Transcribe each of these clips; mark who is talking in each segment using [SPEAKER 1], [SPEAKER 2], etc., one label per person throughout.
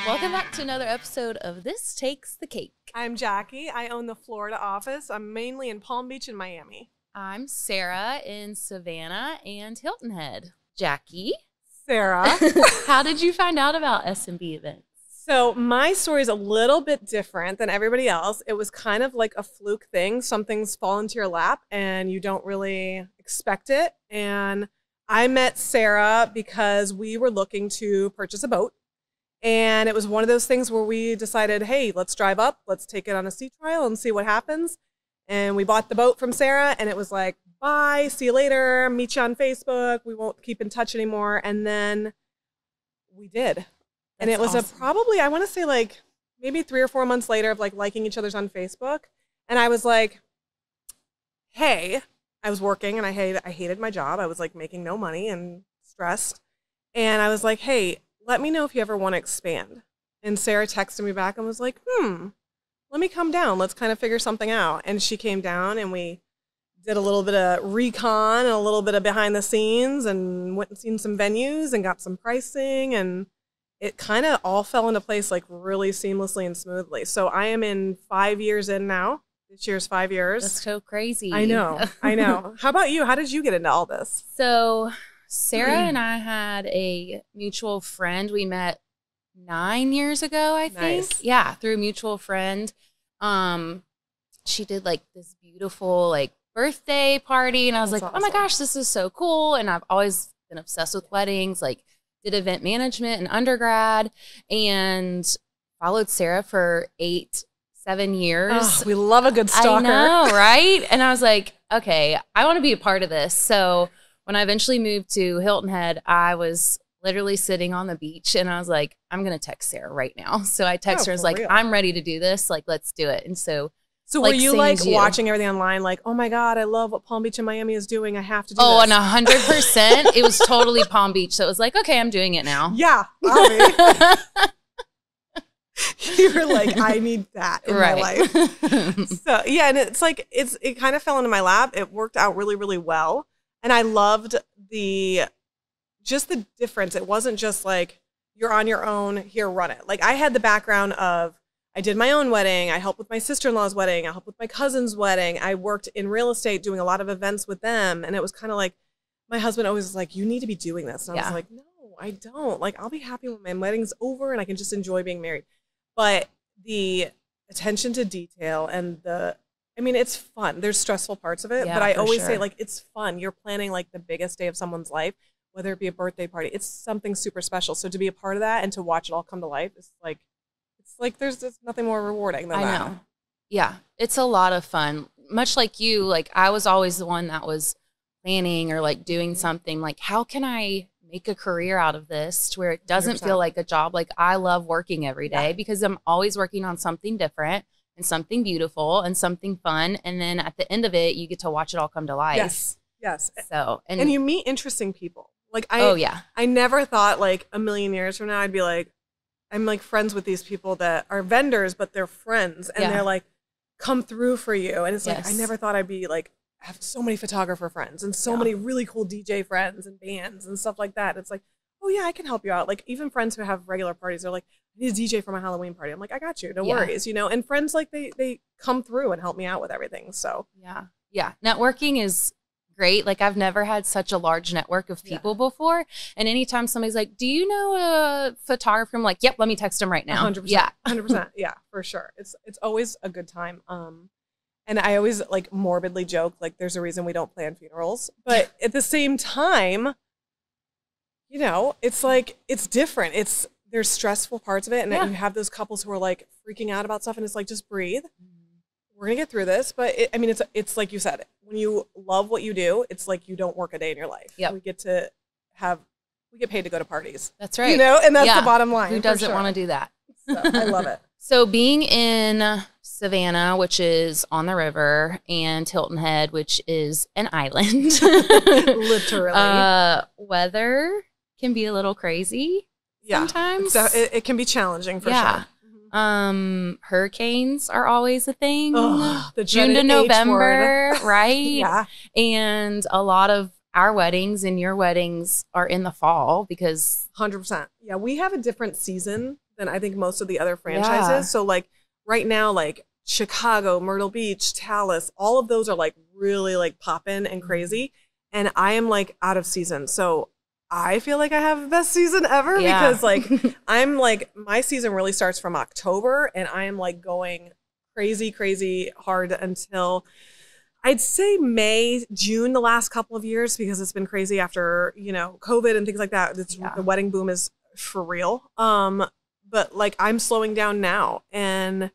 [SPEAKER 1] Welcome back to another episode of This Takes the Cake.
[SPEAKER 2] I'm Jackie. I own the Florida office. I'm mainly in Palm Beach and Miami.
[SPEAKER 1] I'm Sarah in Savannah and Hilton Head. Jackie,
[SPEAKER 2] Sarah.
[SPEAKER 1] how did you find out about S&B events?
[SPEAKER 2] So my story is a little bit different than everybody else. It was kind of like a fluke thing. Some things fall into your lap and you don't really expect it. And I met Sarah because we were looking to purchase a boat. And it was one of those things where we decided, hey, let's drive up. Let's take it on a sea trial and see what happens. And we bought the boat from Sarah and it was like, bye, see you later, meet you on Facebook. We won't keep in touch anymore. And then we did. And it was awesome. Probably, I want to say like maybe 3 or 4 months later of like liking each other's on Facebook. And I was like, hey, I was working and I hated my job. I was like making no money and stressed. And I was like, hey, let me know if you ever want to expand. And Sarah texted me back and was like, let me come down. Let's kind of figure something out. And she came down and we did a little bit of recon and a little bit of behind the scenes and went and seen some venues and got some pricing. And it kind of all fell into place like really seamlessly and smoothly. So I am in 5 years in now. This year's 5 years.
[SPEAKER 1] That's so crazy.
[SPEAKER 2] I know. I know. How about you? How did you get into all this?
[SPEAKER 1] So Sarah and I had a mutual friend. We met 9 years ago, I think.
[SPEAKER 2] Nice.
[SPEAKER 1] Yeah, through a mutual friend. She did like this beautiful like birthday party. And I was
[SPEAKER 2] That's
[SPEAKER 1] like,
[SPEAKER 2] awesome.
[SPEAKER 1] oh my gosh, this is so cool. And I've always been obsessed with weddings, like did event management in undergrad and followed Sarah for 7 years.
[SPEAKER 2] Oh, we love a good stalker.
[SPEAKER 1] I know, right? And I was like, okay, I want to be a part of this. So when I eventually moved to Hilton Head, I was literally sitting on the beach and I was like, I'm going to text Sarah right now. So I texted her, I was like, I'm ready to do this. Like, let's do it. And so
[SPEAKER 2] were you like watching everything online? Like, oh my God, I love what Palm Beach and Miami is doing. I have to do this.
[SPEAKER 1] Oh, and 100%. It was totally Palm Beach. So it was like, okay, I'm doing it now.
[SPEAKER 2] Yeah. You were like, I need that in my life. So yeah, and it's like, it kind of fell into my lap. It worked out really, really well. And I loved just the difference. It wasn't just like, you're on your own, here, run it. Like I had the background of, I did my own wedding. I helped with my sister-in-law's wedding. I helped with my cousin's wedding. I worked in real estate doing a lot of events with them. And it was kind of like, my husband always was like, you need to be doing this. And I was like, no, I don't. Like, I'll be happy when my wedding's over and I can just enjoy being married. But the attention to detail and it's fun. There's stressful parts of it, but I always say like, it's fun. You're planning like the biggest day of someone's life, whether it be a birthday party, it's something super special. So to be a part of that and to watch it all come to life, it's like there's nothing more rewarding than that. I know.
[SPEAKER 1] Yeah. It's a lot of fun. Much like you, like I was always the one that was planning or like doing something like, how can I make a career out of this to where it doesn't 100%. Feel like a job? Like I love working every day because I'm always working on something different and something beautiful and something fun. And then at the end of it, you get to watch it all come to life.
[SPEAKER 2] Yes. Yes.
[SPEAKER 1] So,
[SPEAKER 2] and you meet interesting people. Like I never thought like a million years from now, I'd be like, I'm like friends with these people that are vendors, but they're friends and they're like, come through for you. And it's like, I never thought I'd be like, have so many photographer friends and so many really cool DJ friends and bands and stuff like that. It's like, oh yeah, I can help you out. Like even friends who have regular parties, they're like, I need a DJ for my Halloween party. I'm like, I got you. No worries, you know? And friends like they come through and help me out with everything. So
[SPEAKER 1] yeah. Networking is great. Like I've never had such a large network of people before. And anytime somebody's like, do you know a photographer? I'm like, yep, let me text him right now.
[SPEAKER 2] 100%. Yeah. 100%. Yeah, for sure. It's always a good time. And I always like morbidly joke, like there's a reason we don't plan funerals, but at the same time, you know, it's like, it's different. There's stressful parts of it. And you have those couples who are like freaking out about stuff and it's like, just breathe. We're going to get through this. But it's like you said, when you love what you do, it's like you don't work a day in your life.
[SPEAKER 1] Yeah.
[SPEAKER 2] We get paid to go to parties.
[SPEAKER 1] That's right.
[SPEAKER 2] You know, and that's the bottom line.
[SPEAKER 1] Who doesn't want to do that?
[SPEAKER 2] So, I love it.
[SPEAKER 1] So being in Savannah, which is on the river, and Hilton Head, which is an island.
[SPEAKER 2] Literally.
[SPEAKER 1] Weather can be a little crazy sometimes.
[SPEAKER 2] It can be challenging for sure.
[SPEAKER 1] Hurricanes are always a thing.
[SPEAKER 2] The
[SPEAKER 1] June to November, right?
[SPEAKER 2] Yeah.
[SPEAKER 1] And a lot of our weddings and your weddings are in the fall because
[SPEAKER 2] 100%. Yeah, we have a different season than I think most of the other franchises.
[SPEAKER 1] Yeah.
[SPEAKER 2] So like right now, like Chicago, Myrtle Beach, Dallas, all of those are like really like poppin' and crazy. And I am like out of season. So I feel like I have the best season ever because like I'm like my season really starts from October and I am like going crazy, crazy hard until I'd say May, June the last couple of years because it's been crazy after, you know, COVID and things like that. The wedding boom is for real. But like I'm slowing down now and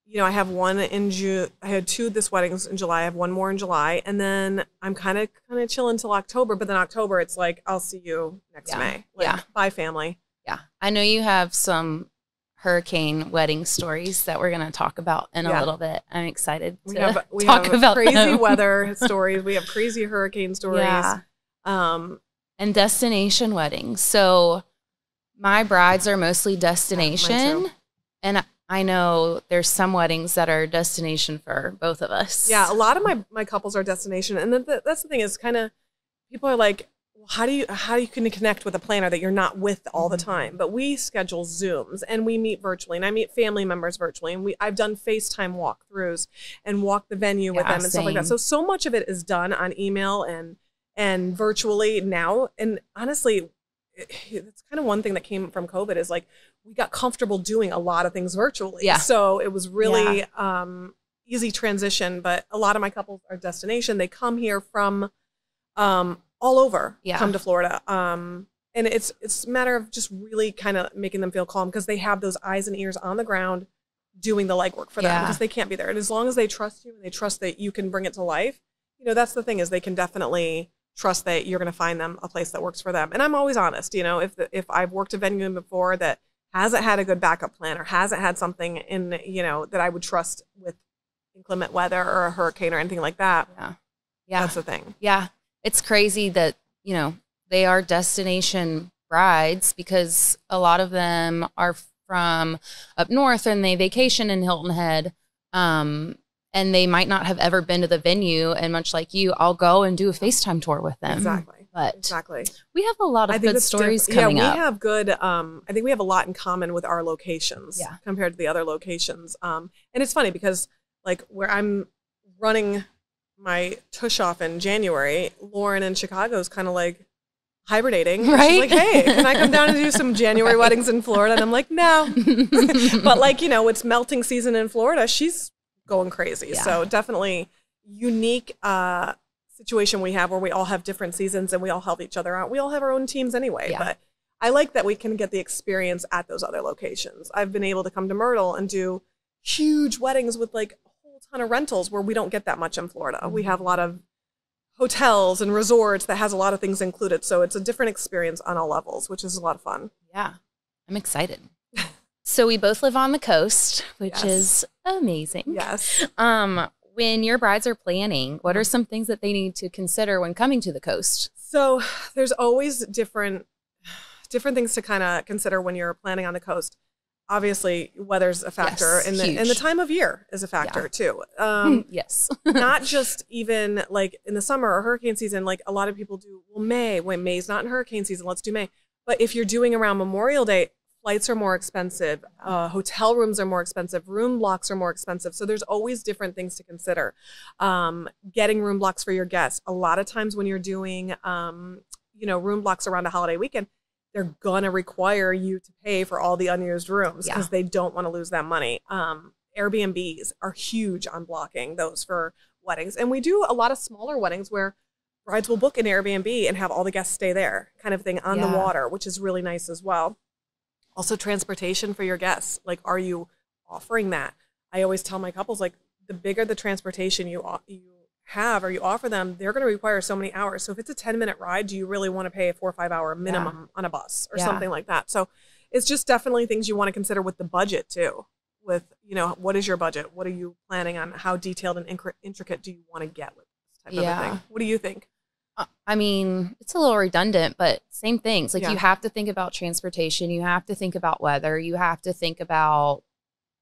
[SPEAKER 2] you know, I have one in June. I had 2 this weddings in July. I have one more in July. And then I'm kind of chilling until October. But then October, it's like, I'll see you next May. Like, bye, family.
[SPEAKER 1] Yeah. I know you have some hurricane wedding stories that we're going to talk about in a little bit. I'm excited to talk about
[SPEAKER 2] crazy
[SPEAKER 1] them.
[SPEAKER 2] Weather stories. We have crazy hurricane stories.
[SPEAKER 1] Yeah. And destination weddings. So my brides are mostly destination. And I know there's some weddings that are destination for both of us.
[SPEAKER 2] Yeah, a lot of my couples are destination. And that's the thing is kind of, people are like, well, how do you can connect with a planner that you're not with all the time? But we schedule Zooms and we meet virtually and I meet family members virtually. And I've done FaceTime walkthroughs and walk the venue with them and stuff like that. So much of it is done on email and virtually now. And honestly, it's kind of one thing that came from COVID is like, we got comfortable doing a lot of things virtually. Yeah. So it was really easy transition, but a lot of my couples are destination. They come here from all over, come to Florida. And it's a matter of just really kind of making them feel calm because they have those eyes and ears on the ground doing the legwork for them because they can't be there. And as long as they trust you and they trust that you can bring it to life, you know, that's the thing is they can definitely trust that you're going to find them a place that works for them. And I'm always honest, you know, if I've worked a venue before that hasn't had a good backup plan or hasn't had something in, you know, that I would trust with inclement weather or a hurricane or anything like that. Yeah. That's the thing.
[SPEAKER 1] Yeah. It's crazy that, you know, they are destination brides because a lot of them are from up north and they vacation in Hilton Head. And they might not have ever been to the venue. And much like you, I'll go and do a FaceTime tour with them.
[SPEAKER 2] Exactly.
[SPEAKER 1] But we have a lot of good stories coming up.
[SPEAKER 2] Yeah, we have good, I think we have a lot in common with our locations compared to the other locations. And it's funny because like where I'm running my tush off in January, Lauren in Chicago is kind of like hibernating. Right? She's like, hey, can I come down and do some January weddings in Florida? And I'm like, no. But like, you know, it's melting season in Florida. She's going crazy. Yeah. So definitely unique situation we have where we all have different seasons and we all help each other out. We all have our own teams anyway, but I like that we can get the experience at those other locations. I've been able to come to Myrtle and do huge weddings with like a whole ton of rentals where we don't get that much in Florida. We have a lot of hotels and resorts that has a lot of things included. So it's a different experience on all levels, which is a lot of fun.
[SPEAKER 1] Yeah, I'm excited. So we both live on the coast, which is amazing.
[SPEAKER 2] Yes.
[SPEAKER 1] When your brides are planning, what are some things that they need to consider when coming to the coast?
[SPEAKER 2] So there's always different things to kind of consider when you're planning on the coast. Obviously, weather's a factor, and the time of year is a factor too.
[SPEAKER 1] Yes.
[SPEAKER 2] Not just even like in the summer or hurricane season, like a lot of people do, well, May, when May's not in hurricane season, let's do May. But if you're doing around Memorial Day, flights are more expensive. Hotel rooms are more expensive. Room blocks are more expensive. So there's always different things to consider. Getting room blocks for your guests. A lot of times when you're doing, you know, room blocks around a holiday weekend, they're going to require you to pay for all the unused rooms because they don't want to lose that money. Airbnbs are huge on blocking those for weddings. And we do a lot of smaller weddings where brides will book an Airbnb and have all the guests stay there kind of thing on the water, which is really nice as well. Also transportation for your guests. Like, are you offering that? I always tell my couples, like, the bigger the transportation you have or you offer them, they're going to require so many hours. So if it's a 10-minute ride, do you really want to pay a 4 or 5 hour minimum on a bus or something like that? So it's just definitely things you want to consider with the budget too. With, you know, what is your budget? What are you planning on? How detailed and intricate do you want to get with this type of a thing? What do you think?
[SPEAKER 1] I mean, it's a little redundant, but same things. Like you have to think about transportation. You have to think about weather. You have to think about,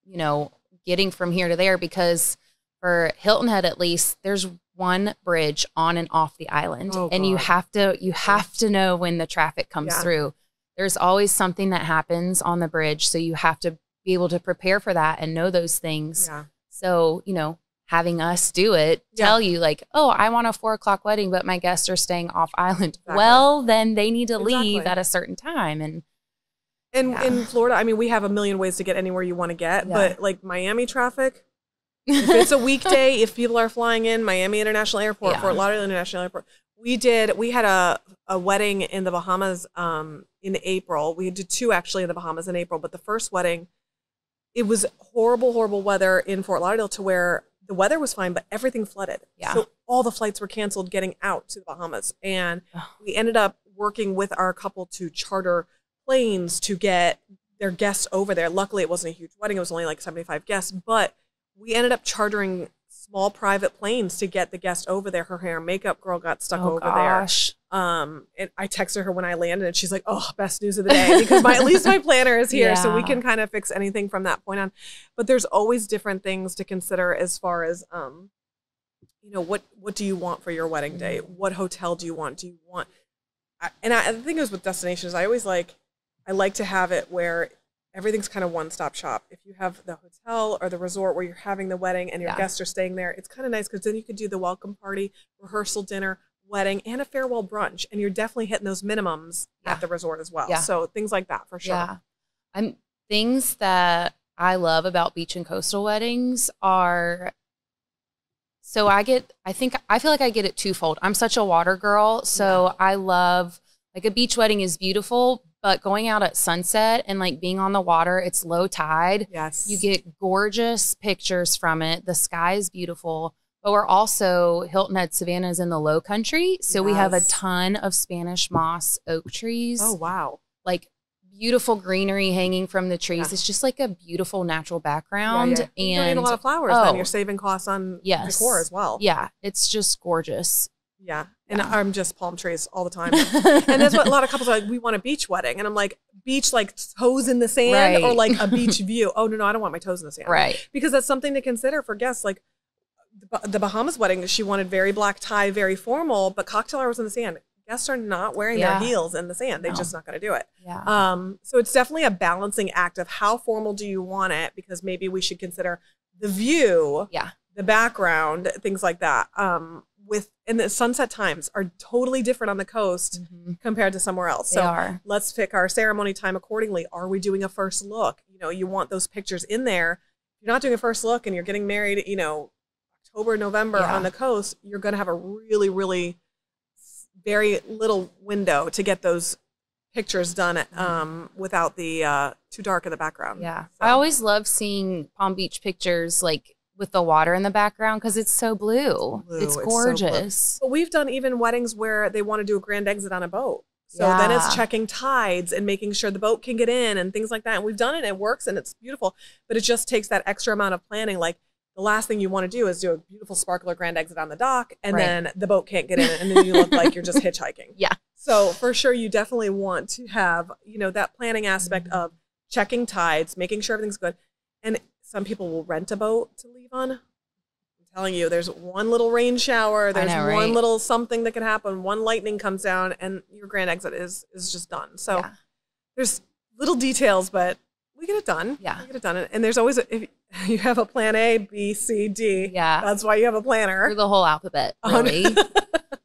[SPEAKER 1] you know, getting from here to there because for Hilton Head, at least, there's one bridge on and off the island. And you have to know when the traffic comes through. there's always something that happens on the bridge. So you have to be able to prepare for that and know those things.
[SPEAKER 2] Yeah.
[SPEAKER 1] So, you know, having us do it, tell you like, oh, I want a 4 o'clock wedding, but my guests are staying off island.
[SPEAKER 2] Exactly.
[SPEAKER 1] Well, then they need to leave at a certain time. And
[SPEAKER 2] in Florida, I mean, we have a million ways to get anywhere you want to get, but like Miami traffic, if it's a weekday, if people are flying in Miami International Airport, Fort Lauderdale International Airport, we had a wedding in the Bahamas in April. We did 2 actually in the Bahamas in April, but the first wedding, it was horrible, horrible weather in Fort Lauderdale to where the weather was fine, but everything flooded. Yeah. So all the flights were canceled getting out to the Bahamas. And we ended up working with our couple to charter planes to get their guests over there. Luckily, it wasn't a huge wedding. It was only like 75 guests, but we ended up chartering small private planes to get the guest over there. Her hair and makeup girl got stuck over there. And I texted her when I landed and she's like, oh, best news of the day, because at least my planner is here. So we can kind of fix anything from that point on. But there's always different things to consider as far as, you know, what do you want for your wedding day? What hotel do you want? I think it was with destinations. I like to have it where everything's kind of one-stop shop. If you have the hotel or the resort where you're having the wedding and your guests are staying there, it's kind of nice because then you could do the welcome party, rehearsal dinner, wedding, and a farewell brunch. And you're definitely hitting those minimums at the resort as well. Yeah. So things like that for sure. Yeah.
[SPEAKER 1] Things that I love about beach and coastal weddings are, so I feel like I get it twofold. I'm such a water girl. So I love, like, a beach wedding is beautiful, but going out at sunset and like being on the water, it's low tide.
[SPEAKER 2] Yes.
[SPEAKER 1] You get gorgeous pictures from it. The sky is beautiful. But we're also, Hilton at Savannah is in the low country. So we have a ton of Spanish moss oak trees.
[SPEAKER 2] Oh, wow.
[SPEAKER 1] Like beautiful greenery hanging from the trees. Yeah. It's just like a beautiful natural background.
[SPEAKER 2] Yeah, yeah. And you need a lot of flowers then. You're saving costs on decor as well.
[SPEAKER 1] Yeah. It's just gorgeous.
[SPEAKER 2] Yeah. And I'm just palm trees all the time. And that's what a lot of couples are like, we want a beach wedding. And I'm like, beach like toes in the sand or like a beach view? Oh, no, I don't want my toes in the sand.
[SPEAKER 1] Right.
[SPEAKER 2] Because that's something to consider for guests. Like the Bahamas wedding, she wanted very black tie, very formal, but cocktail hour was in the sand. Guests are not wearing their heels in the sand. They're just not going to do it. Yeah. So it's definitely a balancing act of how formal do you want it? Because maybe we should consider the view, the background, things like that. And the sunset times are totally different on the coast compared to somewhere else. So let's pick our ceremony time accordingly. Are we doing a first look? You know, you want those pictures in there. If you're not doing a first look and you're getting married, you know, October, November on the coast, you're going to have a really, really very little window to get those pictures done without the too dark in the background.
[SPEAKER 1] Yeah. So. I always love seeing Palm Beach pictures like with the water in the background because it's so blue. It's gorgeous.
[SPEAKER 2] So but we've done even weddings where they want to do a grand exit on a boat. So then it's checking tides and making sure the boat can get in and things like that. And we've done it and it works and it's beautiful, but it just takes that extra amount of planning. Like the last thing you want to do is do a beautiful sparkler grand exit on the dock and then the boat can't get in and then you look like you're just hitchhiking.
[SPEAKER 1] Yeah.
[SPEAKER 2] So for sure, you definitely want to have, you know, that planning aspect of checking tides, making sure everything's good. And some people will rent a boat to leave on. I'm telling you, there's one little rain shower. There's one little something that can happen. One lightning comes down and your grand exit is just done. So there's little details, but we get it done.
[SPEAKER 1] Yeah.
[SPEAKER 2] We get it done. And there's always, if you have a plan A, B, C, D.
[SPEAKER 1] Yeah.
[SPEAKER 2] That's why you have a planner.
[SPEAKER 1] Through the whole alphabet, really.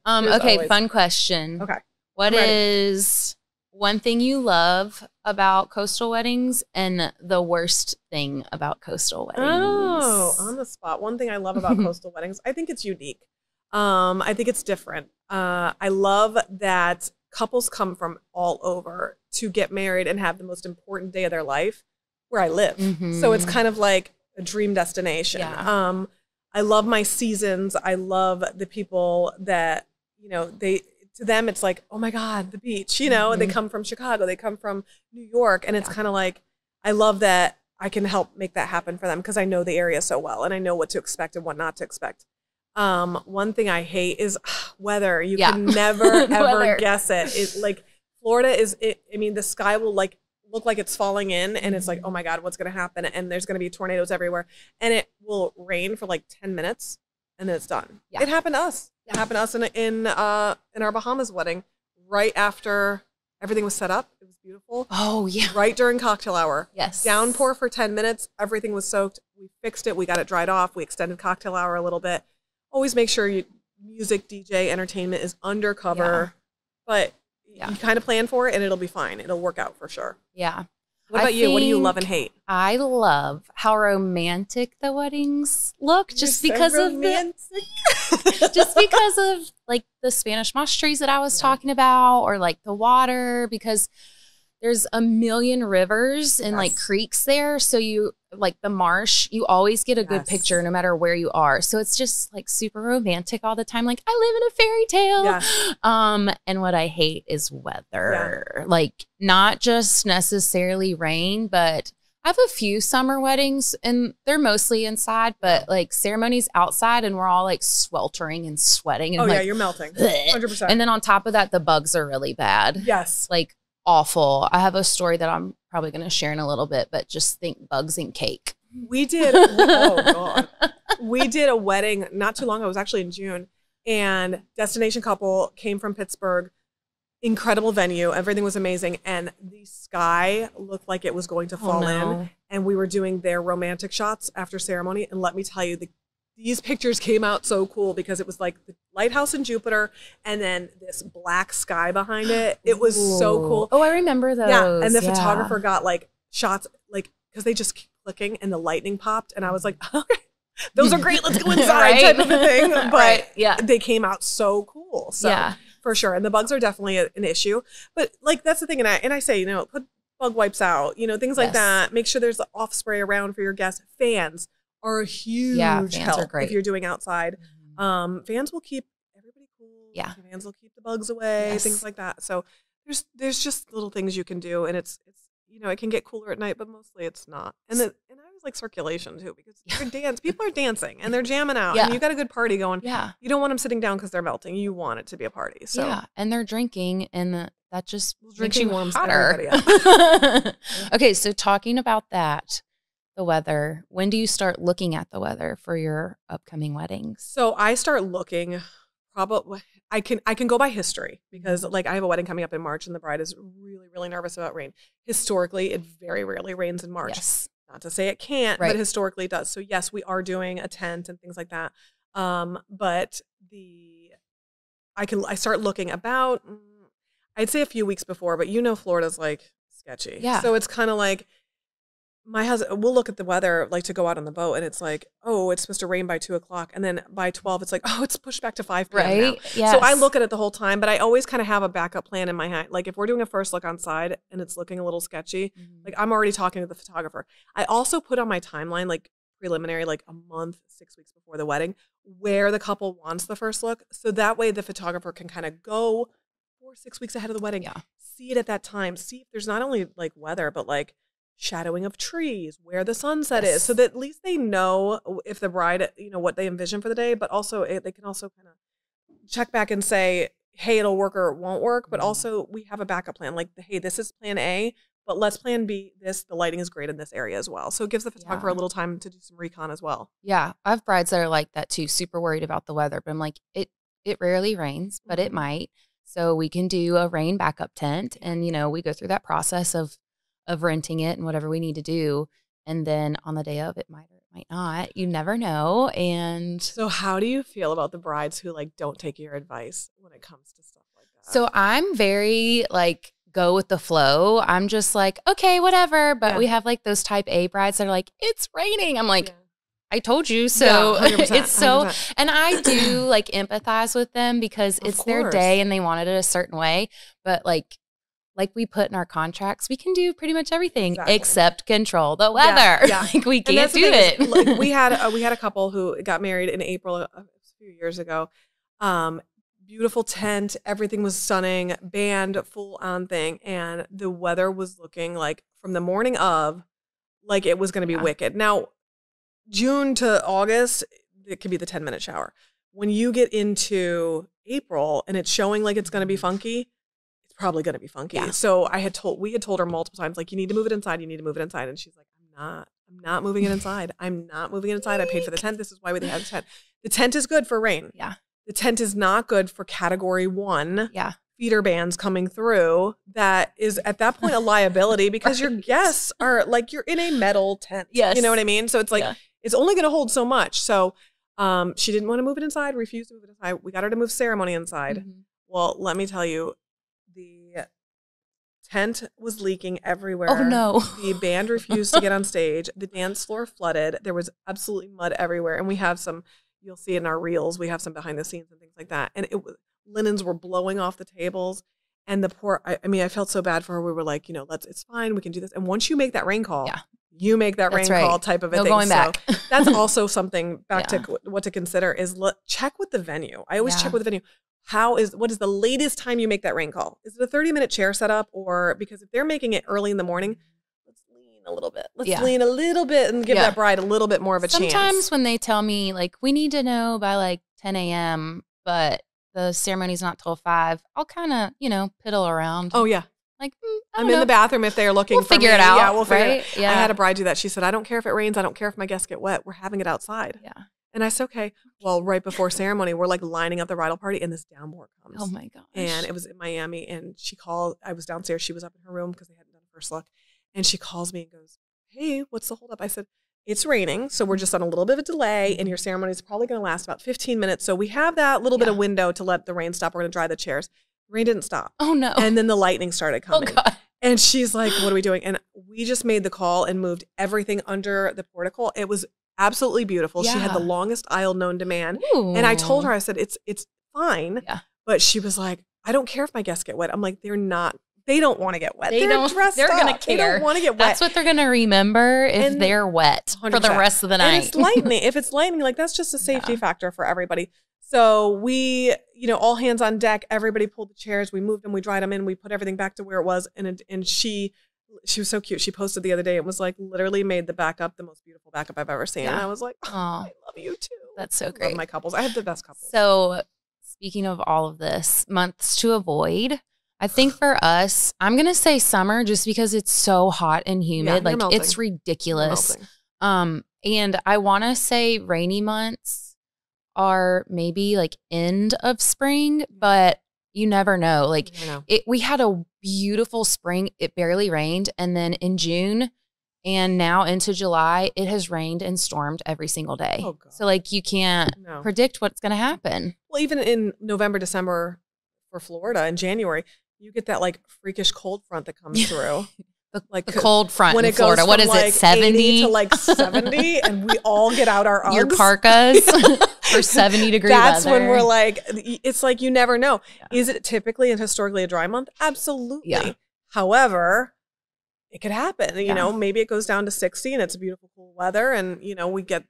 [SPEAKER 1] Okay, fun question.
[SPEAKER 2] Okay.
[SPEAKER 1] What is one thing you love about coastal weddings and the worst thing about coastal weddings?
[SPEAKER 2] Oh, on the spot. One thing I love about coastal weddings, I think it's unique. I think it's different. I love that couples come from all over to get married and have the most important day of their life where I live. So it's kind of like a dream destination. Yeah. I love my seasons. I love the people that, you know, to them, it's like, oh my God, the beach, you know, and they come from Chicago, they come from New York. And it's kind of like, I love that I can help make that happen for them because I know the area so well and I know what to expect and what not to expect. One thing I hate is weather. You can never, ever guess it. It. Like Florida I mean, the sky will like look like it's falling in and it's like, oh my God, what's going to happen? And there's going to be tornadoes everywhere and it will rain for like 10 minutes and then it's done. Yeah. It happened to us. It happened to us in our Bahamas wedding right after everything was set up. It was beautiful.
[SPEAKER 1] Oh, yeah.
[SPEAKER 2] Right during cocktail hour.
[SPEAKER 1] Yes.
[SPEAKER 2] Downpour for 10 minutes. Everything was soaked. We fixed it. We got it dried off. We extended cocktail hour a little bit. Always make sure music, DJ, entertainment is undercover. Yeah. But you kind of plan for it and it'll be fine. It'll work out for sure.
[SPEAKER 1] Yeah.
[SPEAKER 2] What about you? What do you love and hate?
[SPEAKER 1] I love how romantic the weddings look just because of like the Spanish moss trees that I was talking about, or like the water, because there's a million rivers and like creeks there. So you like the marsh, you always get a good picture no matter where you are. So it's just like super romantic all the time. Like I live in a fairy tale. Yeah. And what I hate is weather, like not just necessarily rain, but I have a few summer weddings and they're mostly inside, but like ceremonies outside and we're all like sweltering and sweating. And
[SPEAKER 2] you're melting. 100%.
[SPEAKER 1] And then on top of that, the bugs are really bad.
[SPEAKER 2] Yes.
[SPEAKER 1] Like awful. I have a story that I'm probably going to share in a little bit, but just think bugs and cake.
[SPEAKER 2] We did. Oh God. We did a wedding not too long ago. It was actually in June, and destination couple came from Pittsburgh. Incredible venue. Everything was amazing. And the sky looked like it was going to fall in. And we were doing their romantic shots after ceremony. And let me tell you, these pictures came out so cool because it was like the lighthouse in Jupiter and then this black sky behind it. It was so cool.
[SPEAKER 1] Oh, I remember those.
[SPEAKER 2] Yeah. And the photographer got like shots, like, because they just keep clicking and the lightning popped. And I was like, okay, those are great. Let's go inside type of a thing. But they came out so cool. So for sure. And the bugs are definitely an issue. But like, that's the thing. And I say, put bug wipes out, things like that. Make sure there's off spray around for your guests. Fans are a huge help if you're doing outside. Fans will keep everybody cool. Yeah. Fans will keep the bugs away, things like that. So there's just little things you can do, and it's it can get cooler at night, but mostly it's not. And I always like circulation too, because people are dancing and they're jamming out, and you got a good party going. Yeah. You don't want them sitting down because they're melting. You want it to be a party. So
[SPEAKER 1] and they're drinking, and that just
[SPEAKER 2] drinking warms
[SPEAKER 1] hotter. Okay, so talking about that. The weather. When do you start looking at the weather for your upcoming weddings?
[SPEAKER 2] So I start looking probably, I can go by history, because like I have a wedding coming up in March and the bride is really, really nervous about rain. Historically, it very rarely rains in March. Yes. Not to say it can't, but historically it does. So yes, we are doing a tent and things like that. But I start looking about, I'd say a few weeks before, but Florida's like sketchy. Yeah. So it's kind of like, my husband, we'll look at the weather, like to go out on the boat, and it's like, oh, it's supposed to rain by 2:00. And then by 12, it's like, oh, it's pushed back to 5 p.m. now. Yes. So I look at it the whole time, but I always kind of have a backup plan in my head. Like if we're doing a first look on side and it's looking a little sketchy, like I'm already talking to the photographer. I also put on my timeline, like preliminary, like a month, 6 weeks before the wedding, where the couple wants the first look. So that way the photographer can kind of go 4 or 6 weeks ahead of the wedding, see it at that time, see if there's not only like weather, but like shadowing of trees, where the sunset is, so that at least they know if the bride, what they envision for the day, but also they can also kind of check back and say, hey, it'll work or it won't work. But also we have a backup plan, like, hey, this is plan A, but let's plan B, the lighting is great in this area as well. So it gives the photographer a little time to do some recon as well. Yeah.
[SPEAKER 1] I have brides that are like that too, super worried about the weather, but I'm like, it rarely rains, but it might. So we can do a rain backup tent, and, we go through that process of renting it and whatever we need to do. And then on the day of, it might or it might not. You never know. And
[SPEAKER 2] so how do you feel about the brides who like don't take your advice when it comes to stuff like that?
[SPEAKER 1] So I'm very like go with the flow. I'm just like, okay, whatever. But we have like those type A brides that are like, it's raining. I'm like, I told you. So it's so, 100%. And I do like empathize with them because it's their day and they wanted it a certain way. But like we put in our contracts, we can do pretty much everything except control the weather. Yeah. Like we can't do it.
[SPEAKER 2] Like we had a couple who got married in April a few years ago. Beautiful tent, everything was stunning, band, full on thing, and the weather was looking like from the morning of, like it was going to be wicked. Now, June to August, it could be the 10-minute shower. When you get into April and it's showing like it's going to be funky, probably going to be funky. Yeah. So we had told her multiple times, like, you need to move it inside. You need to move it inside. And she's like, I'm not moving it inside. I'm not moving it inside. I paid for the tent. This is why we had the tent. The tent is good for rain. Yeah. The tent is not good for category 1. Yeah. feeder bands coming through that is at that point a liability because your guests are like, you're in a metal tent.
[SPEAKER 1] Yes.
[SPEAKER 2] You know what I mean? So it's like, it's only going to hold so much. So she didn't want to move it inside, refused to move it inside. We got her to move ceremony inside. Well, let me tell you, the tent was leaking everywhere.
[SPEAKER 1] Oh, no.
[SPEAKER 2] The band refused to get on stage. The dance floor flooded. There was absolutely mud everywhere. And we have some, you'll see in our reels, we have some behind the scenes and things like that. And it was, linens were blowing off the tables. And the poor, I mean, I felt so bad for her. We were like, you know, it's fine. We can do this. And once you make that rain call, you make that rain call type of a thing.
[SPEAKER 1] Going back.
[SPEAKER 2] So that's also something back to what to consider is check with the venue. I always check with the venue. What is the latest time you make that rain call? Is it a 30-minute chair setup? Or because if they're making it early in the morning, let's lean a little bit. Let's lean a little bit and give that bride a little bit more of a chance.
[SPEAKER 1] Sometimes when they tell me like, we need to know by like 10 a.m., but the ceremony's not till 5, I'll kind of, you know, piddle around.
[SPEAKER 2] Oh, yeah.
[SPEAKER 1] Like,
[SPEAKER 2] I'm in the bathroom if they're looking for
[SPEAKER 1] figure it out.
[SPEAKER 2] Yeah, we'll figure it out.
[SPEAKER 1] Yeah.
[SPEAKER 2] I had a bride do that. She said, I don't care if it rains. I don't care if my guests get wet. We're having it outside.
[SPEAKER 1] Yeah.
[SPEAKER 2] And I said, okay. Well, right before ceremony, we're like lining up the bridal party and this downpour comes.
[SPEAKER 1] Oh my gosh.
[SPEAKER 2] And it was in Miami and she called. I was downstairs. She was up in her room because they hadn't done a first look. And she calls me and goes, hey, what's the holdup? I said, it's raining. So we're just on a little bit of a delay and your ceremony is probably going to last about 15 minutes. So we have that little bit of window to let the rain stop. We're going to dry the chairs. The rain didn't stop.
[SPEAKER 1] Oh no.
[SPEAKER 2] And then the lightning started coming.
[SPEAKER 1] Oh God.
[SPEAKER 2] And she's like, what are we doing? And we just made the call and moved everything under the portico. It was absolutely beautiful. She had the longest aisle known to man.
[SPEAKER 1] Ooh.
[SPEAKER 2] And I told her, I said, it's fine. Yeah. But she was like, I don't care if my guests get wet. I'm like, they don't want to get wet. They're going to care. They don't want to get wet.
[SPEAKER 1] That's what they're going to remember if they're wet 100%. For the rest of the night.
[SPEAKER 2] And it's lightning. If it's lightning, like that's just a safety factor for everybody. So we, you know, all hands on deck, everybody pulled the chairs, we moved them, we dried them in, we put everything back to where it was. And she was so cute. She posted the other day, it was like literally made the backup the most beautiful backup I've ever seen. Yeah. And I was like, oh, I love you too.
[SPEAKER 1] That's so great.
[SPEAKER 2] I love my couples. I have the best couples.
[SPEAKER 1] So speaking of all of this, months to avoid, I think for us, I'm going to say summer just because it's so hot and humid. Like it's ridiculous. And I want to say rainy months are maybe like end of spring, but you never know. Like we had a beautiful spring. It barely rained. And then in June and now into July, it has rained and stormed every single day. Oh, God. So like you can't predict what's going to happen.
[SPEAKER 2] Well, even in November, December for Florida in January, you get that like freakish cold front that comes through.
[SPEAKER 1] The cold front
[SPEAKER 2] when
[SPEAKER 1] in Florida. What is
[SPEAKER 2] like
[SPEAKER 1] it, 70?
[SPEAKER 2] To like 70, and we all get out our Uggs.
[SPEAKER 1] Your parkas for 70-degree
[SPEAKER 2] That's
[SPEAKER 1] weather.
[SPEAKER 2] when we're like, it's like you never know. Yeah. Is it typically and historically a dry month? Absolutely. Yeah. However, it could happen. You know, maybe it goes down to 60 and it's beautiful cool weather, and you know we get.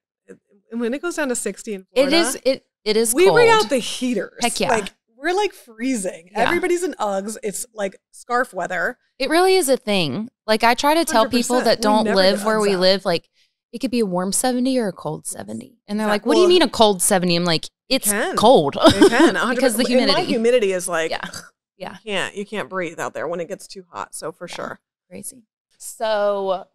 [SPEAKER 2] And when it goes down to 60 in Florida,
[SPEAKER 1] it is.
[SPEAKER 2] We
[SPEAKER 1] cold.
[SPEAKER 2] bring out the heaters.
[SPEAKER 1] Heck yeah.
[SPEAKER 2] Like, we're like freezing. Yeah. Everybody's in Uggs. It's like scarf weather.
[SPEAKER 1] It really is a thing. Like I try to tell people that don't live where we live, like it could be a warm 70 or a cold 70. And they're like, what do you mean a cold 70? I'm like, it's cold.
[SPEAKER 2] It can.
[SPEAKER 1] Because the humidity.
[SPEAKER 2] My humidity is like,
[SPEAKER 1] yeah.
[SPEAKER 2] You can't breathe out there when it gets too hot. So for sure.
[SPEAKER 1] Crazy. So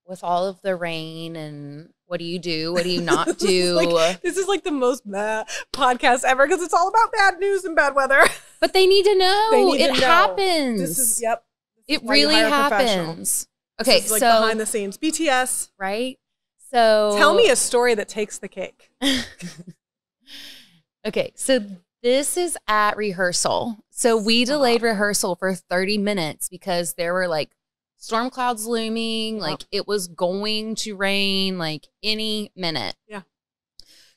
[SPEAKER 1] with all of the rain and what do you do? What do you not do?
[SPEAKER 2] This is like the most podcast ever because it's all about bad news and bad weather.
[SPEAKER 1] But they need to know. It happens.
[SPEAKER 2] This is,
[SPEAKER 1] it really happens. Okay,
[SPEAKER 2] this is like behind the scenes. BTS.
[SPEAKER 1] Right? So
[SPEAKER 2] tell me a story that takes the cake.
[SPEAKER 1] Okay, so this is at rehearsal. So we delayed rehearsal for 30 minutes because there were like storm clouds looming, like it was going to rain like any minute. Yeah.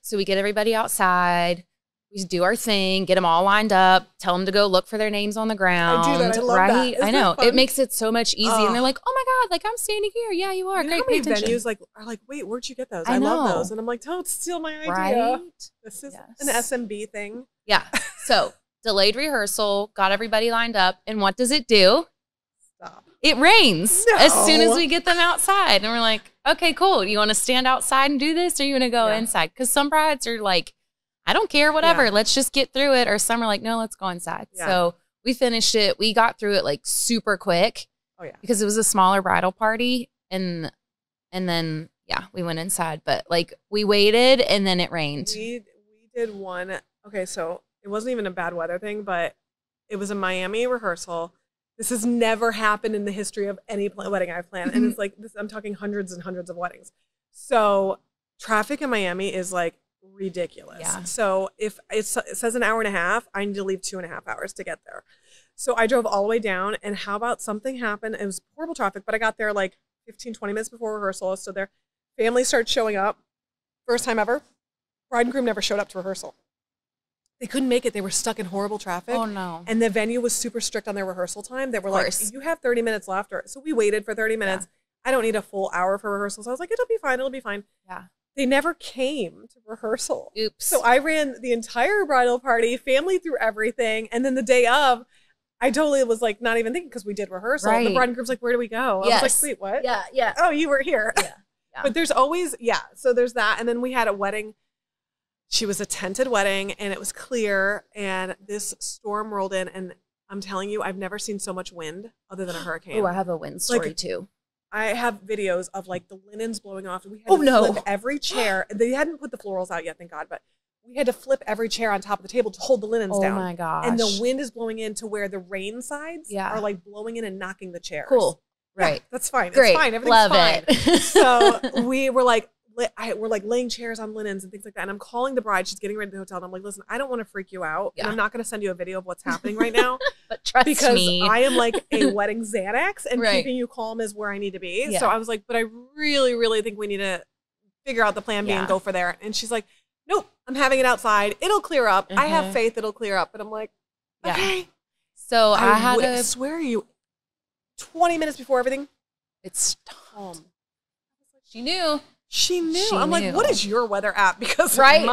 [SPEAKER 1] So we get everybody outside. We do our thing, get them all lined up, tell them to go look for their names on the ground.
[SPEAKER 2] I do that. I love that.
[SPEAKER 1] I know. It makes it so much easier. And they're like, oh my God, like I'm standing here. Yeah, you are.
[SPEAKER 2] You know
[SPEAKER 1] Great.
[SPEAKER 2] how many venues are like, wait, where'd you get those? I love those. And I'm like, don't steal my idea. Right? This is an SMB thing.
[SPEAKER 1] Yeah. So delayed rehearsal, got everybody lined up. And what does it do?
[SPEAKER 2] Stop.
[SPEAKER 1] It rains as soon as we get them outside. And we're like, okay, cool. You want to stand outside and do this or you want to go inside? Because some brides are like, I don't care, whatever. Let's just get through it. Or some are like, no, let's go inside. Yeah. So we finished it. We got through it like super quick. Oh, yeah. Because it was a smaller bridal party. And then, we went inside. But like we waited and then it rained.
[SPEAKER 2] We did one. Okay, so it wasn't even a bad weather thing, but It was a Miami rehearsal. This has never happened in the history of any wedding I've planned. And it's like, I'm talking hundreds and hundreds of weddings. So traffic in Miami is like ridiculous.
[SPEAKER 1] Yeah.
[SPEAKER 2] So if it says an hour and a half, I need to leave 2.5 hours to get there. So I drove all the way down, and how about something happened? It was horrible traffic, but I got there like 15, 20 minutes before rehearsal. So their family started showing up. First time ever. Bride and groom never showed up to rehearsal. They couldn't make it. They were stuck in horrible traffic.
[SPEAKER 1] Oh, no.
[SPEAKER 2] And the venue was super strict on their rehearsal time. They were like, you have 30 minutes left. So we waited for 30 minutes. Yeah. I don't need a full hour for rehearsal. So I was like, it'll be fine. It'll be fine.
[SPEAKER 1] Yeah.
[SPEAKER 2] They never came to rehearsal.
[SPEAKER 1] Oops.
[SPEAKER 2] So I ran the entire bridal party, family through everything. And then the day of, I totally was like, not even thinking, because we did rehearsal. Right. The bride and groom's like, where do we go? I was like, wait, what?
[SPEAKER 1] Yeah.
[SPEAKER 2] Oh, you were here. Yeah. But there's always, so there's that. And then we had a wedding. She was a tented wedding, and it was clear, and this storm rolled in, and I'm telling you, I've never seen so much wind other than a hurricane.
[SPEAKER 1] Oh, I have a wind story too.
[SPEAKER 2] I have videos of like the linens blowing off. We had to flip every chair. They hadn't put the florals out yet, thank God, but we had to flip every chair on top of the table to hold the linens down.
[SPEAKER 1] Oh my gosh.
[SPEAKER 2] And the wind is blowing in to where the rain sides are like blowing in and knocking the chairs.
[SPEAKER 1] Cool. Right.
[SPEAKER 2] Yeah, that's fine.
[SPEAKER 1] Great.
[SPEAKER 2] It's fine. Everything's
[SPEAKER 1] Love
[SPEAKER 2] fine.
[SPEAKER 1] it.
[SPEAKER 2] So we were like, we're like laying chairs on linens and things like that. And I'm calling the bride. She's getting ready to the hotel. And I'm like, listen, I don't want to freak you out. And I'm not going to send you a video of what's happening right now.
[SPEAKER 1] But trust
[SPEAKER 2] because
[SPEAKER 1] me.
[SPEAKER 2] I am like a wedding Xanax, and keeping you calm is where I need to be. Yeah. So I was like, but I really, really think we need to figure out the plan B and go for there. And she's like, nope, I'm having it outside. It'll clear up. I have faith it'll clear up. But I'm like, okay.
[SPEAKER 1] So I
[SPEAKER 2] swear you, 20 minutes before everything,
[SPEAKER 1] it's calm. She knew.
[SPEAKER 2] She knew. I'm like, what is your weather app? Because
[SPEAKER 1] mine,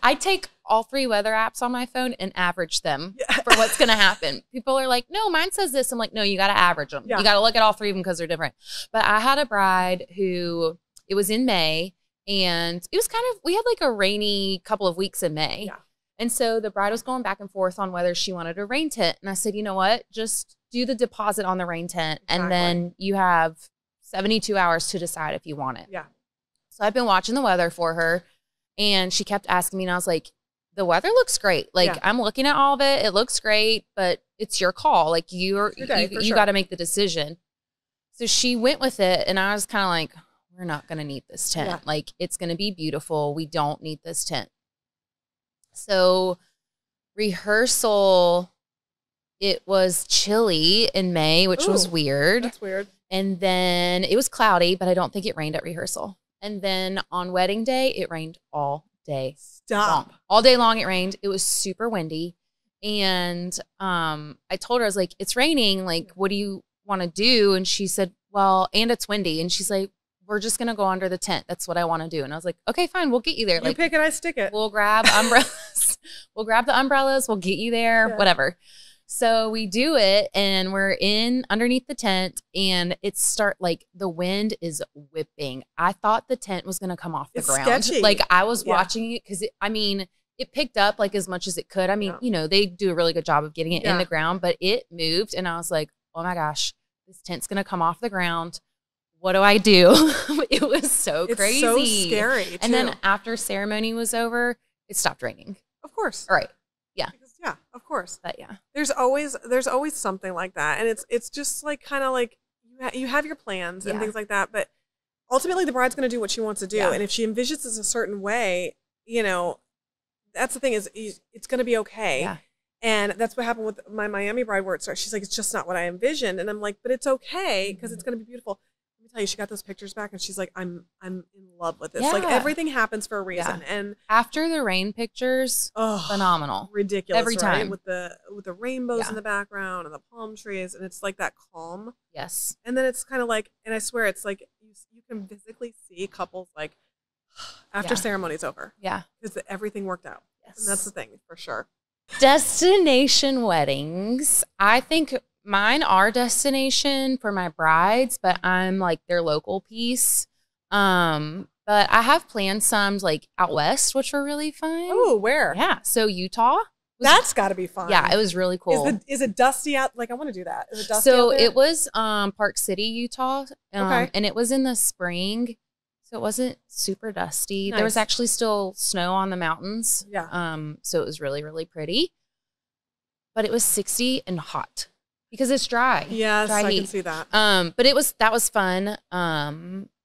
[SPEAKER 2] I
[SPEAKER 1] take all 3 weather apps on my phone and average them for what's going to happen. People are like, no, mine says this. I'm like, no, you got to average them. You got to look at all 3 of them because they're different. But I had a bride who, it was in May, and it was we had like a rainy couple of weeks in May. Yeah. And so the bride was going back and forth on whether she wanted a rain tent. And I said, you know what? Just do the deposit on the rain tent. And then you have 72 hours to decide if you want it.
[SPEAKER 2] Yeah.
[SPEAKER 1] So I've been watching the weather for her, and she kept asking me, and I was like, the weather looks great. Like, I'm looking at all of it. It looks great, but it's your call. Like, you got to make the decision. So she went with it, and I was kind of like, we're not going to need this tent. Yeah. Like, it's going to be beautiful. We don't need this tent. So rehearsal, it was chilly in May, which was weird.
[SPEAKER 2] That's weird.
[SPEAKER 1] And then it was cloudy, but I don't think it rained at rehearsal. And then on wedding day, it rained all day.
[SPEAKER 2] Stop.
[SPEAKER 1] All day long it rained. It was super windy. And I told her, I was like, it's raining. Like, what do you want to do? And she said, well, and it's windy. And she's like, we're just going to go under the tent. That's what I want to do. And I was like, okay, fine. We'll get you there.
[SPEAKER 2] You pick it, I stick it.
[SPEAKER 1] We'll grab umbrellas. We'll grab the umbrellas. We'll get you there, whatever. So we do it, and we're underneath the tent, and the wind is whipping. I thought the tent was going to come off the ground.
[SPEAKER 2] Sketchy.
[SPEAKER 1] Like, I was watching it because it picked up like as much as it could. I mean, they do a really good job of getting it in the ground, but it moved, and I was like, oh my gosh, this tent's going to come off the ground. What do I do? It was so crazy.
[SPEAKER 2] It's so scary, too.
[SPEAKER 1] And then after ceremony was over, it stopped raining.
[SPEAKER 2] Of course.
[SPEAKER 1] All right. Yeah.
[SPEAKER 2] Yeah, of course.
[SPEAKER 1] But yeah.
[SPEAKER 2] There's always something like that. And it's just like kind of like you have your plans and things like that, but ultimately the bride's going to do what she wants to do. Yeah. And if she envisions this a certain way, that's the thing, is it's going to be okay. Yeah. And that's what happened with my Miami bride, where it started. She's like, it's just not what I envisioned. And I'm like, but it's okay, because it's going to be beautiful. Let me tell you, she got those pictures back, and she's like, I'm in love with this. Yeah. Like, everything happens for a reason. Yeah. And
[SPEAKER 1] after the rain pictures, phenomenal,
[SPEAKER 2] ridiculous,
[SPEAKER 1] every time,
[SPEAKER 2] right? with the rainbows in the background and the palm trees, and it's like that calm.
[SPEAKER 1] Yes.
[SPEAKER 2] And then it's kind of like, and I swear, it's like you can physically see couples like after ceremony's over.
[SPEAKER 1] Yeah,
[SPEAKER 2] because everything worked out. Yes, and that's the thing for sure.
[SPEAKER 1] Destination weddings. I think mine are destination for my brides, but I'm like their local piece. But I have planned some like out west, which were really fun.
[SPEAKER 2] Oh, where?
[SPEAKER 1] Yeah. So Utah.
[SPEAKER 2] That's got to be fun.
[SPEAKER 1] Yeah, it was really cool.
[SPEAKER 2] Is it dusty out? Like, I want to do that. Is it dusty
[SPEAKER 1] So
[SPEAKER 2] out there?
[SPEAKER 1] it was Park City, Utah. And it was in the spring. So it wasn't super dusty. Nice. There was actually still snow on the mountains.
[SPEAKER 2] Yeah.
[SPEAKER 1] So it was really, really pretty. but it was 60 and hot because it's dry.
[SPEAKER 2] Yes,
[SPEAKER 1] dry
[SPEAKER 2] I
[SPEAKER 1] heat.
[SPEAKER 2] can see that.
[SPEAKER 1] But that was fun.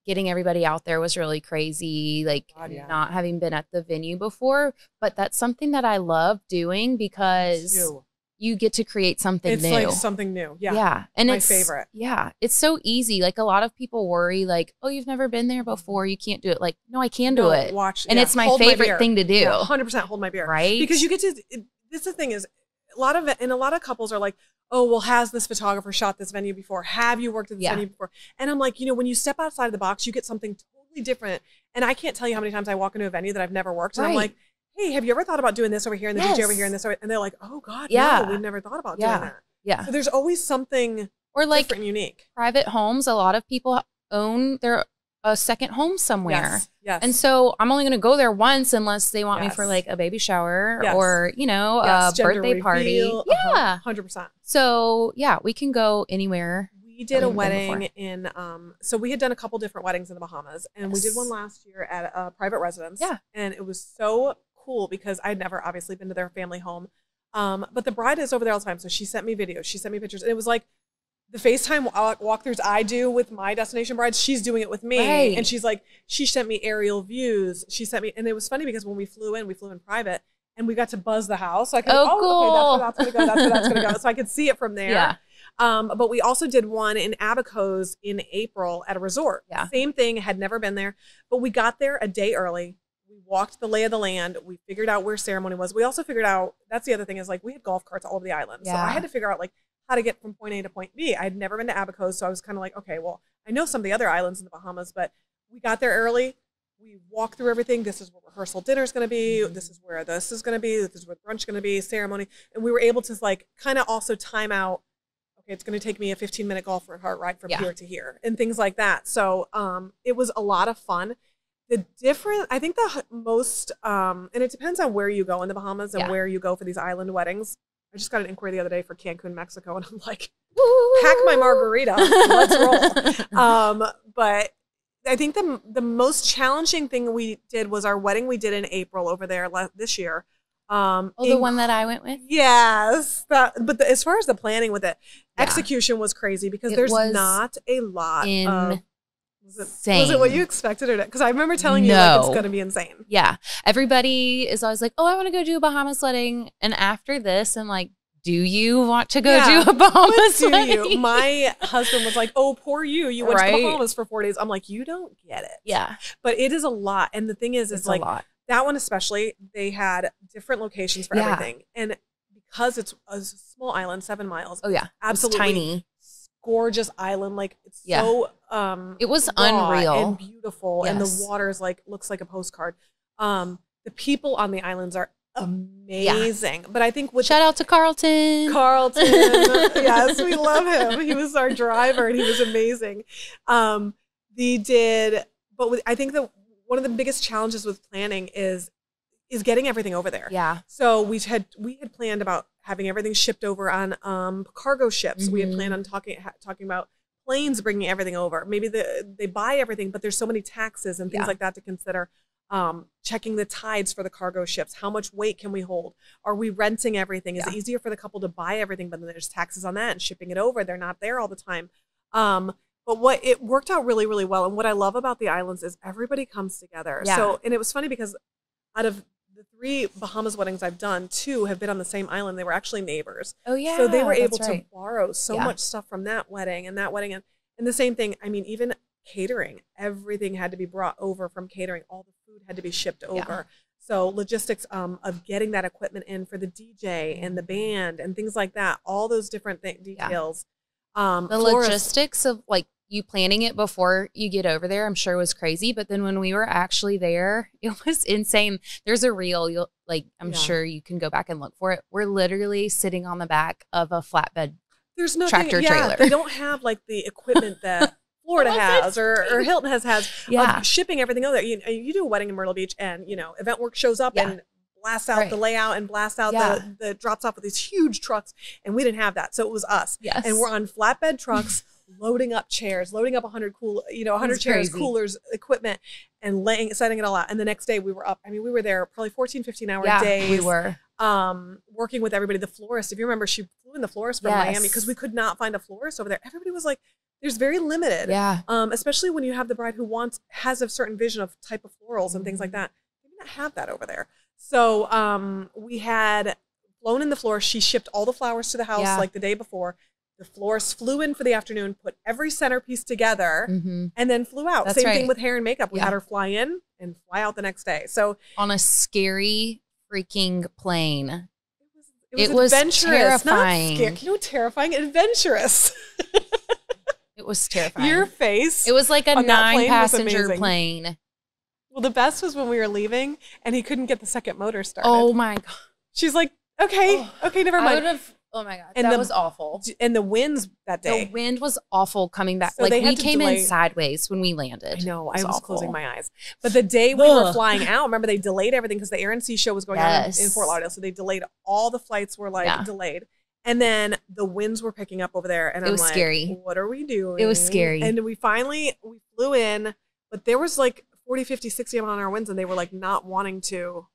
[SPEAKER 1] Getting everybody out there was really crazy. Like not having been at the venue before, but that's something that I love doing because you get to create something new.
[SPEAKER 2] It's like something new. Yeah.
[SPEAKER 1] Yeah. And
[SPEAKER 2] my
[SPEAKER 1] it's
[SPEAKER 2] favorite.
[SPEAKER 1] Yeah. It's so easy. Like a lot of people worry like, oh, you've never been there before. You can't do it. Like, no, I can do it. And it's my favorite thing to do.
[SPEAKER 2] Yeah, 100% hold my beer.
[SPEAKER 1] Right.
[SPEAKER 2] Because you get to, this the thing is, a lot of couples are like, oh, well, has this photographer shot this venue before? Have you worked at this venue before? And I'm like, when you step outside of the box, you get something totally different. And I can't tell you how many times I walk into a venue that I've never worked. And I'm like, hey, have you ever thought about doing this over here and the DJ over here and this over? And they're like, oh God, no, we've never thought about doing that.
[SPEAKER 1] Yeah.
[SPEAKER 2] So there's always something
[SPEAKER 1] or like
[SPEAKER 2] different and unique.
[SPEAKER 1] Private homes. A lot of people own a second home somewhere.
[SPEAKER 2] Yes.
[SPEAKER 1] And so I'm only going to go there once unless they want me for like a baby shower or, a birthday party. Yeah.
[SPEAKER 2] 100%.
[SPEAKER 1] So yeah, we can go anywhere.
[SPEAKER 2] We did a wedding in, so we had done a couple different weddings in the Bahamas and we did one last year at a private residence. Yeah. And it was so cool because I'd never obviously been to their family home. But the bride is over there all the time. So she sent me videos, she sent me pictures. And it was like the FaceTime walkthroughs I do with my destination brides, she's doing it with me. Right. And she's like, she sent me aerial views. She sent me, and it was funny because when we flew in private and we got to buzz the house. So I could,
[SPEAKER 1] cool.
[SPEAKER 2] Okay, that's where that's going to go. That's where that's going to go. So I could see it from there.
[SPEAKER 1] Yeah.
[SPEAKER 2] But we also did one in Abacos in April at a resort. Yeah. Same thing, had never been there, but we got there a day early. We walked the lay of the land. We figured out where ceremony was. We also figured out, that's the other thing is like we had golf carts all over the island. Yeah. So I had to figure out like how to get from point A to point B. I had never been to Abacos. So I was kind of like, okay, well, I know some of the other islands in the Bahamas, but we got there early. We walked through everything. This is where rehearsal dinner is going to be. This is where this is going to be. This is where brunch is going to be, ceremony. And we were able to like kind of also time out. Okay, it's going to take me a 15-minute golf ride from here to here and things like that. So it was a lot of fun. I think the most, and it depends on where you go in the Bahamas and where you go for these island weddings. I just got an inquiry the other day for Cancun, Mexico, and I'm like, pack my margarita, let's roll. But I think the most challenging thing we did was our wedding we did in April over there this year.
[SPEAKER 1] The one that I went with?
[SPEAKER 2] Yes. As far as the planning with it, execution was crazy because there's not a lot of... Was it what you expected or not? Because I remember telling you like it's going to be insane.
[SPEAKER 1] Yeah. Everybody is always like, oh, I want to go do a Bahamas wedding. And after this, I'm like, do you want to go do a Bahamas wedding?
[SPEAKER 2] My husband was like, oh, poor you. You went to Bahamas for 4 days. I'm like, you don't get it.
[SPEAKER 1] Yeah.
[SPEAKER 2] But it is a lot. And the thing is like, that one especially, they had different locations for everything. And because it's a small island, 7 miles.
[SPEAKER 1] Oh, yeah.
[SPEAKER 2] Absolutely.
[SPEAKER 1] Tiny.
[SPEAKER 2] Gorgeous island. Like, it's so...
[SPEAKER 1] it was unreal
[SPEAKER 2] and beautiful, and the water's like looks like a postcard. The people on the islands are amazing, but I think with
[SPEAKER 1] shout out to Carlton.
[SPEAKER 2] Yes, we love him. He was our driver, and he was amazing. I think that one of the biggest challenges with planning is getting everything over there.
[SPEAKER 1] Yeah.
[SPEAKER 2] So we had planned about having everything shipped over on cargo ships. We had planned on talking about planes bringing everything over. Maybe they buy everything, but there's so many taxes and things like that to consider. Checking the tides for the cargo ships. How much weight can we hold? Are we renting everything? Is it easier for the couple to buy everything, but then there's taxes on that and shipping it over? They're not there all the time. But it worked out really, really well. And what I love about the islands is everybody comes together. Yeah. So, and it was funny because out of the 3 Bahamas weddings I've done, 2 have been on the same island. They were actually neighbors.
[SPEAKER 1] Oh, yeah.
[SPEAKER 2] So they were able to borrow so much stuff from that wedding and that wedding. And the same thing, I mean, even catering, everything had to be brought over from catering. All the food had to be shipped over. So logistics of getting that equipment in for the DJ and the band and things like that, all those different details.
[SPEAKER 1] The logistics of like you planning it before you get over there, I'm sure was crazy. But then when we were actually there, it was insane. There's a reel, I'm sure you can go back and look for it. We're literally sitting on the back of a flatbed tractor trailer.
[SPEAKER 2] They don't have like the equipment that Florida has or Hilton has of shipping everything over there. You do a wedding in Myrtle Beach and, Event Work shows up and blasts out the layout and blasts out the drops off with these huge trucks. And we didn't have that. So it was us. Yes. And we're on flatbed trucks, loading up chairs, loading up 100 chairs, coolers, equipment, and setting it all out. And the next day we were up. I mean, we were there probably 14, 15 hour days.
[SPEAKER 1] We were.
[SPEAKER 2] working with everybody, the florist, if you remember, she flew in the florist from Miami because we could not find a florist over there. Everybody was like, there's very limited.
[SPEAKER 1] Yeah.
[SPEAKER 2] Especially when you have the bride who has a certain vision of type of florals and things like that. They did not have that over there. So we had flown in the florist. She shipped all the flowers to the house like the day before. The florist flew in for the afternoon, put every centerpiece together, and then flew out. Same thing with hair and makeup. We had her fly in and fly out the next day. So on
[SPEAKER 1] a scary freaking plane.
[SPEAKER 2] It was adventurous,
[SPEAKER 1] terrifying.
[SPEAKER 2] Not scary. No, terrifying, adventurous.
[SPEAKER 1] It was terrifying.
[SPEAKER 2] Your face.
[SPEAKER 1] It was like a 9-passenger plane.
[SPEAKER 2] Well, the best was when we were leaving and he couldn't get the second motor started.
[SPEAKER 1] Oh my God.
[SPEAKER 2] She's like, okay, never mind.
[SPEAKER 1] Oh my God, and that was awful.
[SPEAKER 2] And the winds that day.
[SPEAKER 1] The wind was awful coming back. So like we came in sideways when we landed.
[SPEAKER 2] I know, I was closing my eyes. But the day we were flying out, remember they delayed everything because the Air and Sea show was going on in Fort Lauderdale. So they delayed, all the flights were like delayed. And then the winds were picking up over there. And
[SPEAKER 1] it was scary.
[SPEAKER 2] What are we doing?
[SPEAKER 1] It was scary.
[SPEAKER 2] And we flew in, but there was like 40, 50, 60 on our winds and they were like not wanting to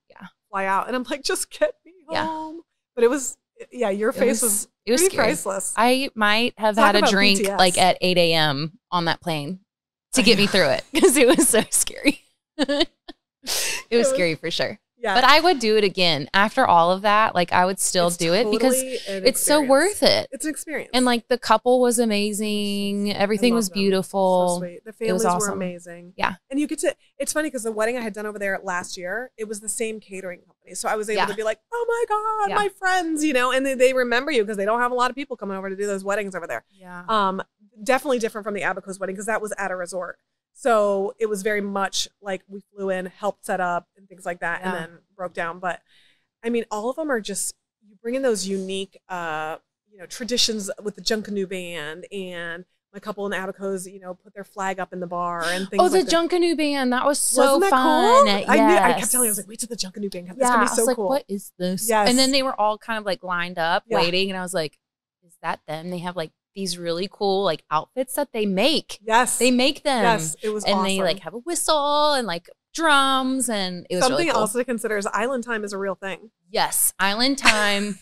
[SPEAKER 2] fly out. And I'm like, just get me home. But it was, your face was pretty priceless.
[SPEAKER 1] I might have had a drink PTS. Like at 8 a.m. on that plane to get me through it because it was so scary. It was scary for sure. Yeah. But I would do it again. After all of that, like I would still do it because it's so worth it.
[SPEAKER 2] It's an experience.
[SPEAKER 1] And like the couple was amazing. Everything was beautiful.
[SPEAKER 2] So sweet. The families were amazing.
[SPEAKER 1] Yeah.
[SPEAKER 2] And you get to, it's funny because the wedding I had done over there last year, it was the same catering company. So I was able to be like, oh my God, my friends, and they remember you because they don't have a lot of people coming over to do those weddings over there.
[SPEAKER 1] Yeah.
[SPEAKER 2] Definitely different from the Abaco's wedding because that was at a resort. So it was very much like we flew in, helped set up and things like that, and then broke down. But I mean, all of them are just, you bring in those unique, traditions with the Junkanoo band and my couple in Abaco's, put their flag up in the bar and things.
[SPEAKER 1] Oh, the Junkanoo band, that was so fun.
[SPEAKER 2] Cool?
[SPEAKER 1] Yes.
[SPEAKER 2] I kept telling you, I was like, wait till the Junkanoo band comes. It's gonna be so cool.
[SPEAKER 1] What is this?
[SPEAKER 2] Yes.
[SPEAKER 1] And then they were all kind of like lined up waiting, and I was like, is that them? They have like these really cool like outfits that they make.
[SPEAKER 2] Yes.
[SPEAKER 1] They make them.
[SPEAKER 2] Yes. It was awesome.
[SPEAKER 1] And they like have a whistle and like drums, and it was
[SPEAKER 2] something
[SPEAKER 1] really cool.
[SPEAKER 2] else to consider is island time is a real thing.
[SPEAKER 1] Yes. Island time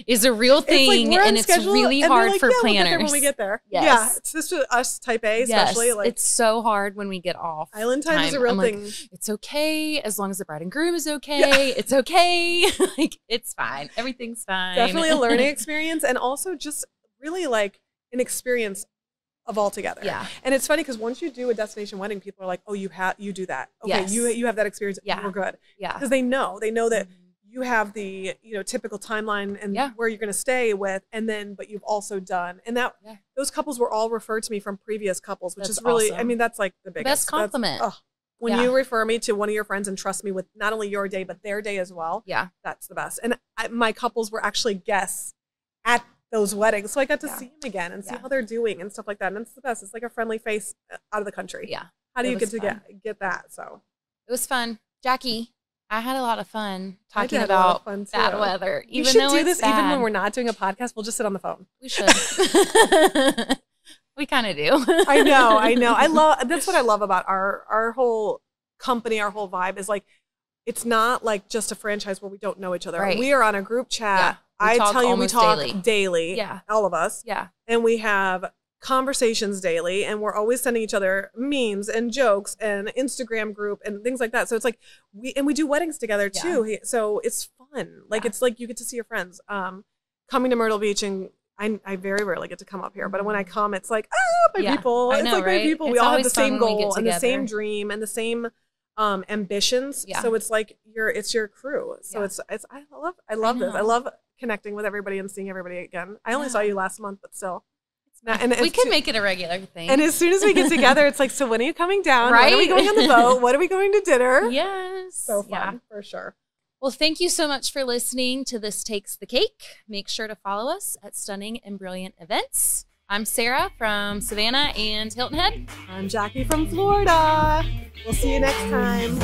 [SPEAKER 1] is a real thing, and it's really hard for planners.
[SPEAKER 2] We'll when we get there.
[SPEAKER 1] Yes.
[SPEAKER 2] Yeah. It's just us type A, especially.
[SPEAKER 1] Yes.
[SPEAKER 2] Like,
[SPEAKER 1] it's so hard when we get off.
[SPEAKER 2] Island time is a real thing.
[SPEAKER 1] Like, it's okay as long as the bride and groom is okay. Yeah. It's okay. Like it's fine. Everything's fine.
[SPEAKER 2] Definitely a learning experience, and also just really like an experience of all together.
[SPEAKER 1] Yeah.
[SPEAKER 2] And it's funny because once you do a destination wedding, people are like, oh, you do that. Okay, yes. you have that experience.
[SPEAKER 1] Yeah.
[SPEAKER 2] We're good.
[SPEAKER 1] Yeah.
[SPEAKER 2] Because they know that you have the, typical timeline and where you're going to stay with, and then, but you've also done, and that those couples were all referred to me from previous couples, which is really, awesome. I mean, that's like the biggest.
[SPEAKER 1] Best compliment.
[SPEAKER 2] When you refer me to one of your friends and trust me with not only your day, but their day as well.
[SPEAKER 1] Yeah.
[SPEAKER 2] That's the best. And my couples were actually guests at those weddings. So I got to see them again and see how they're doing and stuff like that. And it's the best. It's like a friendly face out of the country.
[SPEAKER 1] Yeah.
[SPEAKER 2] How do you get to get that? So
[SPEAKER 1] it was fun. Jackie, I had a lot of fun talking about bad weather.
[SPEAKER 2] We should do this even when we're not doing a podcast. We'll just sit on the phone.
[SPEAKER 1] We should. We kind of do.
[SPEAKER 2] I know. That's what I love about our whole company, our whole vibe is like, it's not like just a franchise where we don't know each other.
[SPEAKER 1] Right.
[SPEAKER 2] We are on a group chat. Yeah. I tell you, we talk daily.
[SPEAKER 1] Yeah.
[SPEAKER 2] All of us.
[SPEAKER 1] Yeah.
[SPEAKER 2] And we have conversations daily, and we're always sending each other memes and jokes and Instagram group and things like that. So it's like we do weddings together too. So it's fun. Like it's like you get to see your friends. Coming to Myrtle Beach, and I very rarely get to come up here, but when I come, it's like, my people.
[SPEAKER 1] I know,
[SPEAKER 2] it's like
[SPEAKER 1] right?
[SPEAKER 2] my people.
[SPEAKER 1] It's
[SPEAKER 2] we all have the same goal and the
[SPEAKER 1] together.
[SPEAKER 2] same dream and the same ambitions. Yeah. So it's like it's your crew. So I love this. I love connecting with everybody and seeing everybody again. I only saw you last month, but still.
[SPEAKER 1] And we can make it a regular thing.
[SPEAKER 2] And as soon as we get together, it's like, so when are you coming down? Right? When are we going on the boat? When are we going to dinner?
[SPEAKER 1] Yes.
[SPEAKER 2] So fun, for sure.
[SPEAKER 1] Well, thank you so much for listening to This Takes the Cake. Make sure to follow us at Stunning and Brilliant Events. I'm Sarah from Savannah and Hilton Head.
[SPEAKER 2] I'm Jackie from Florida. We'll see you next time.